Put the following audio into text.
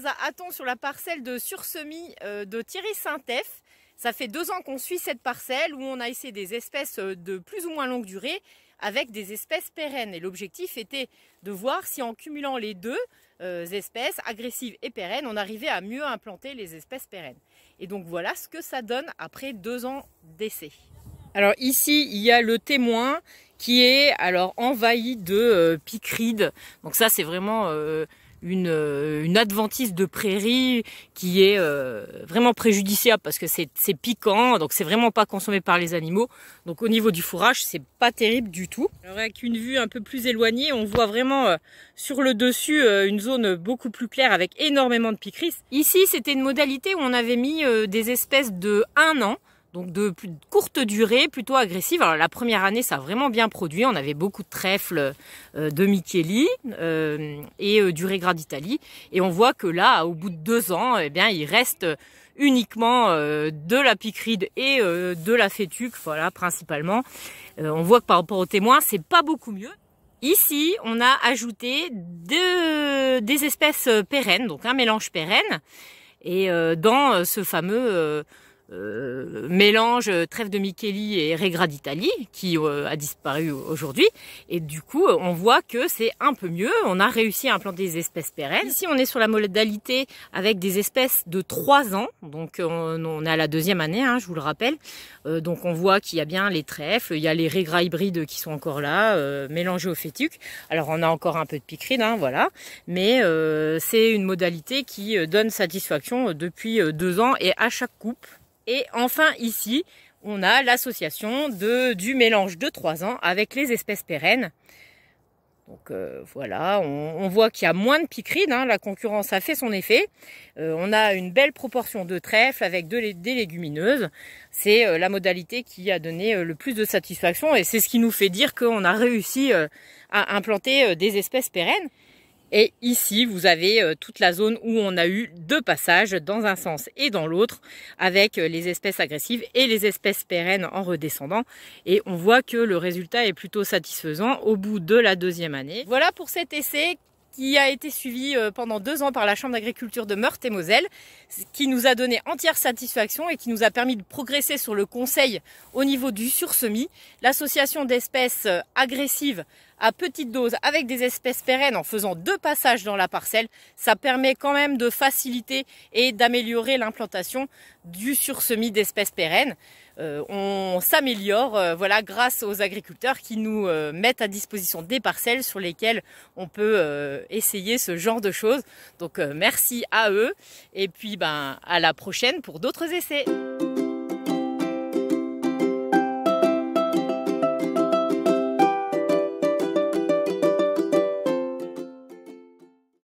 à Hatton sur la parcelle de sursemis de Thierry Saint-Eph. Ça fait 2 ans qu'on suit cette parcelle où on a essayé des espèces de plus ou moins longue durée avec des espèces pérennes. Et l'objectif était de voir si en cumulant les deux espèces, agressives et pérennes, on arrivait à mieux implanter les espèces pérennes. Et donc voilà ce que ça donne après 2 ans d'essai. Alors ici, il y a le témoin qui est alors envahi de picrides. Donc ça, c'est vraiment une adventice de prairie qui est vraiment préjudiciable parce que c'est piquant, donc c'est vraiment pas consommé par les animaux. Donc au niveau du fourrage, c'est pas terrible du tout. Alors avec une vue un peu plus éloignée, on voit vraiment sur le dessus une zone beaucoup plus claire avec énormément de picrides. Ici, c'était une modalité où on avait mis des espèces de 1 an. Donc de plus courte durée, plutôt agressive. Alors la première année, ça a vraiment bien produit. On avait beaucoup de trèfles de Micheli et du Regraditali. Et on voit que là, au bout de 2 ans, eh bien, il reste uniquement de la picride et de la fétuque, voilà, principalement. On voit que par rapport aux témoins, c'est pas beaucoup mieux. Ici, on a ajouté des espèces pérennes, donc un mélange pérenne. Et dans ce fameux mélange trèfle de Micheli et Regraditali qui a disparu aujourd'hui, et du coup on voit que c'est un peu mieux, on a réussi à implanter des espèces pérennes. Ici on est sur la modalité avec des espèces de 3 ans, donc on est à la 2e année, hein, je vous le rappelle. Donc on voit qu'il y a bien les trèfles, il y a les Regra hybrides qui sont encore là, mélangés aux fétuques. Alors on a encore un peu de picride, hein, voilà, mais c'est une modalité qui donne satisfaction depuis 2 ans et à chaque coupe. Et enfin ici, on a l'association du mélange de 3 ans avec les espèces pérennes. Donc voilà, on voit qu'il y a moins de picrides, hein, la concurrence a fait son effet. On a une belle proportion de trèfles avec des légumineuses. C'est la modalité qui a donné le plus de satisfaction et c'est ce qui nous fait dire qu'on a réussi à implanter des espèces pérennes. Et ici, vous avez toute la zone où on a eu 2 passages dans un sens et dans l'autre avec les espèces agressives et les espèces pérennes en redescendant. Et on voit que le résultat est plutôt satisfaisant au bout de la 2e année. Voilà pour cet essai qui a été suivi pendant 2 ans par la Chambre d'agriculture de Meurthe-et-Moselle, qui nous a donné entière satisfaction et qui nous a permis de progresser sur le conseil au niveau du sursemis. L'association d'espèces agressives à petite dose avec des espèces pérennes en faisant 2 passages dans la parcelle, ça permet quand même de faciliter et d'améliorer l'implantation du sursemis d'espèces pérennes. On s'améliore voilà, grâce aux agriculteurs qui nous mettent à disposition des parcelles sur lesquelles on peut essayer ce genre de choses. Donc merci à eux et puis à la prochaine pour d'autres essais.